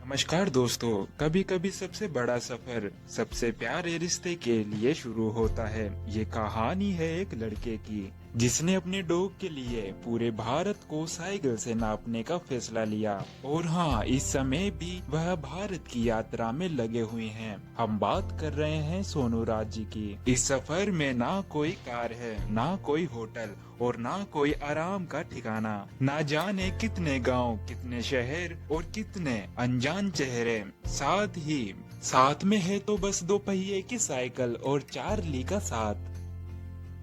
नमस्कार दोस्तों। कभी कभी सबसे बड़ा सफर सबसे प्यारे रिश्ते के लिए शुरू होता है। ये कहानी है एक लड़के की जिसने अपने डॉग के लिए पूरे भारत को साइकिल से नापने का फैसला लिया। और हाँ, इस समय भी वह भारत की यात्रा में लगे हुए हैं। हम बात कर रहे हैं सोनू राज जी की। इस सफर में ना कोई कार है, ना कोई होटल और ना कोई आराम का ठिकाना। ना जाने कितने गांव, कितने शहर और कितने अनजान चेहरे। साथ में है तो बस दो पहिए की साइकिल और चार्ली का साथ।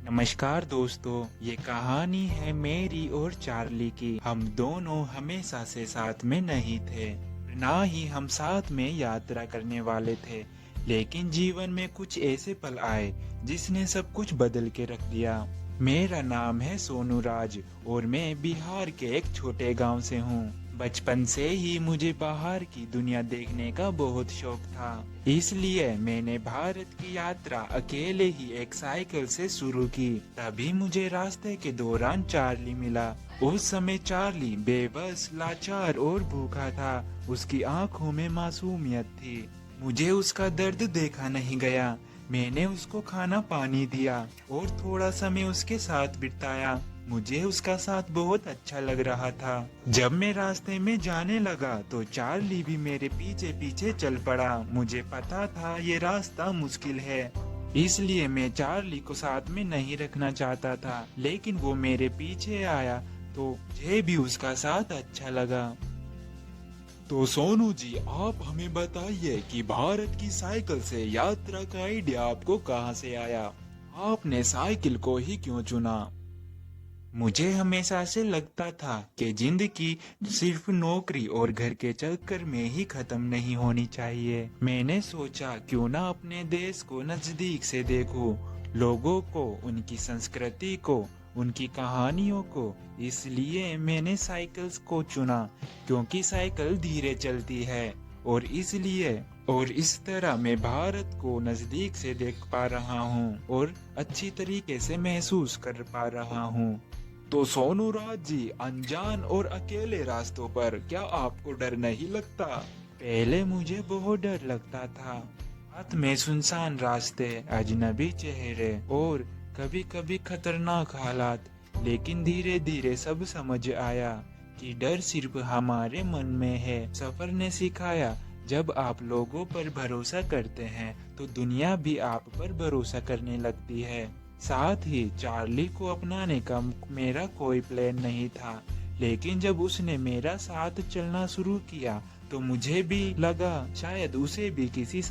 नमस्कार दोस्तों, ये कहानी है मेरी और चार्ली की। हम दोनों हमेशा से साथ में नहीं थे, ना ही हम साथ में यात्रा करने वाले थे। लेकिन जीवन में कुछ ऐसे पल आए जिसने सब कुछ बदल के रख दिया। मेरा नाम है सोनू राज और मैं बिहार के एक छोटे गांव से हूँ। बचपन से ही मुझे बाहर की दुनिया देखने का बहुत शौक था, इसलिए मैंने भारत की यात्रा अकेले ही एक साइकिल से शुरू की। तभी मुझे रास्ते के दौरान चार्ली मिला। उस समय चार्ली बेबस, लाचार और भूखा था। उसकी आंखों में मासूमियत थी। मुझे उसका दर्द देखा नहीं गया। मैंने उसको खाना पानी दिया और थोड़ा समय उसके साथ बिताया। मुझे उसका साथ बहुत अच्छा लग रहा था। जब मैं रास्ते में जाने लगा तो चार्ली भी मेरे पीछे पीछे चल पड़ा। मुझे पता था ये रास्ता मुश्किल है, इसलिए मैं चार्ली को साथ में नहीं रखना चाहता था। लेकिन वो मेरे पीछे आया तो मुझे भी उसका साथ अच्छा लगा। तो सोनू जी, आप हमें बताइए कि भारत की साइकिल से यात्रा का आइडिया आपको कहाँ से आया? आपने साइकिल को ही क्यों चुना? मुझे हमेशा से लगता था कि जिंदगी सिर्फ नौकरी और घर के चक्कर में ही खत्म नहीं होनी चाहिए। मैंने सोचा क्यों ना अपने देश को नजदीक से देखूं, लोगों को, उनकी संस्कृति को, उनकी कहानियों को। इसलिए मैंने साइकिल्स को चुना, क्योंकि साइकिल धीरे चलती है और इस तरह मैं भारत को नजदीक से देख पा रहा हूँ और अच्छी तरीके से महसूस कर पा रहा हूँ। तो सोनू राज जी, अनजान और अकेले रास्तों पर क्या आपको डर नहीं लगता? पहले मुझे बहुत डर लगता था। रात में सुनसान रास्ते, अजनबी चेहरे और कभी कभी खतरनाक हालात। लेकिन धीरे धीरे सब समझ आया कि डर सिर्फ हमारे मन में है। सफर ने सिखाया, जब आप लोगों पर भरोसा करते हैं तो दुनिया भी आप पर भरोसा करने लगती है। साथ ही चार्ली को अपनाने का मेरा कोई प्लान नहीं था, लेकिन जब उसने मेरा साथ चलना शुरू किया तो मुझे भी लगा शायद उसे भी किसी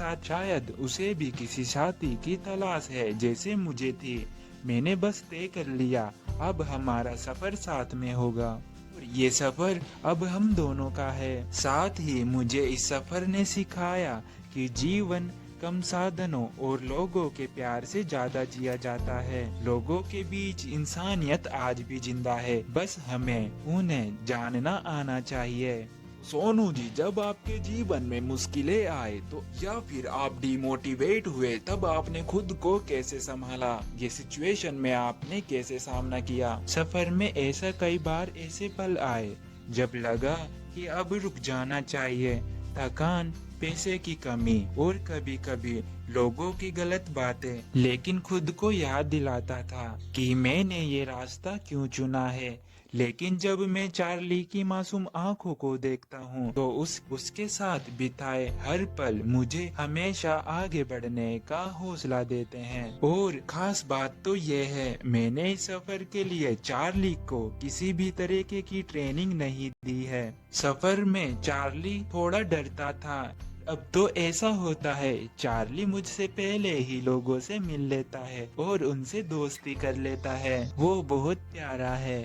साथी की तलाश है जैसे मुझे थी। मैंने बस तय कर लिया, अब हमारा सफर साथ में होगा और ये सफर अब हम दोनों का है। साथ ही मुझे इस सफर ने सिखाया कि जीवन कम साधनों और लोगों के प्यार से ज्यादा जिया जाता है। लोगों के बीच इंसानियत आज भी जिंदा है, बस हमें उन्हें जानना आना चाहिए। सोनू जी, जब आपके जीवन में मुश्किलें आए तो या फिर आप डिमोटिवेट हुए, तब आपने खुद को कैसे संभाला? ये सिचुएशन में आपने कैसे सामना किया? सफर में ऐसा कई बार ऐसे पल आए जब लगा कि अब रुक जाना चाहिए। थकान, पैसे की कमी और कभी कभी लोगों की गलत बातें, लेकिन खुद को याद दिलाता था कि मैंने ये रास्ता क्यों चुना है। लेकिन जब मैं चार्ली की मासूम आंखों को देखता हूँ तो उसके साथ बिताए हर पल मुझे हमेशा आगे बढ़ने का हौसला देते हैं। और खास बात तो ये है, मैंने इस सफर के लिए चार्ली को किसी भी तरीके की ट्रेनिंग नहीं दी है। सफर में चार्ली थोड़ा डरता था। अब तो ऐसा होता है, चार्ली मुझसे पहले ही लोगों से मिल लेता है और उनसे दोस्ती कर लेता है। वो बहुत प्यारा है।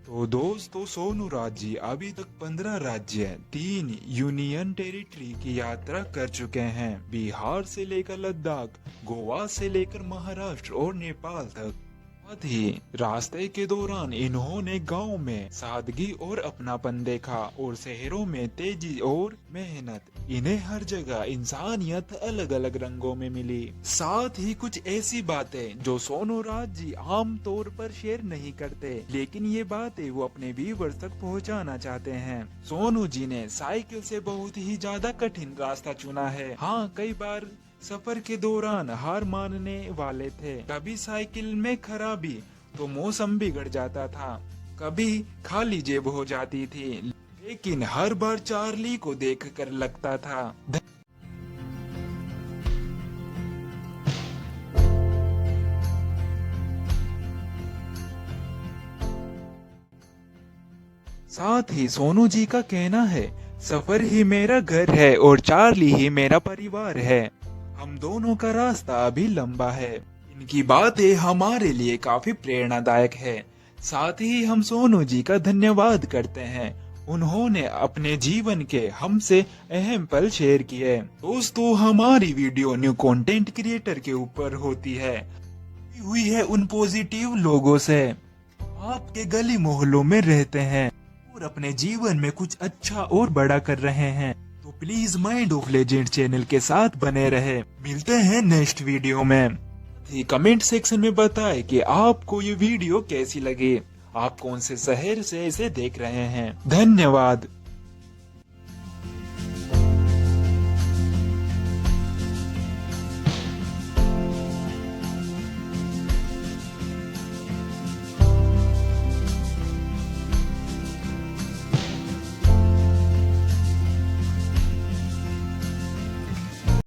तो दोस्तों, सोनू राज जी अभी तक 15 राज्य, 3 यूनियन टेरिटरी की यात्रा कर चुके हैं। बिहार से लेकर लद्दाख, गोवा से लेकर महाराष्ट्र और नेपाल तक। साथ ही रास्ते के दौरान इन्होंने गांव में सादगी और अपनापन देखा और शहरों में तेजी और मेहनत। इन्हें हर जगह इंसानियत अलग अलग रंगों में मिली। साथ ही कुछ ऐसी बातें जो सोनू राज जी आम तौर पर शेयर नहीं करते, लेकिन ये बातें वो अपने व्यूअर्स तक पहुंचाना चाहते हैं। सोनू जी ने साइकिल से बहुत ही ज्यादा कठिन रास्ता चुना है। हाँ, कई बार सफर के दौरान हार मानने वाले थे। कभी साइकिल में खराबी तो मौसम बिगड़ जाता था, कभी खाली जेब हो जाती थी, लेकिन हर बार चार्ली को देखकर लगता था साथ ही सोनू जी का कहना है, सफर ही मेरा घर है और चार्ली ही मेरा परिवार है। हम दोनों का रास्ता अभी लंबा है। इनकी बातें हमारे लिए काफी प्रेरणादायक है। साथ ही हम सोनू जी का धन्यवाद करते हैं। उन्होंने अपने जीवन के हमसे अहम पल शेयर किए। दोस्तों, हमारी वीडियो न्यू कंटेंट क्रिएटर के ऊपर होती है, हुई है उन पॉजिटिव लोगों से आपके गली मोहल्लों में रहते हैं और अपने जीवन में कुछ अच्छा और बड़ा कर रहे हैं। तो please mind of legend channel के साथ बने रहे। मिलते हैं नेक्स्ट वीडियो में। कमेंट सेक्शन में बताएं कि आपको ये वीडियो कैसी लगी, आप कौन से शहर से इसे देख रहे हैं। धन्यवाद।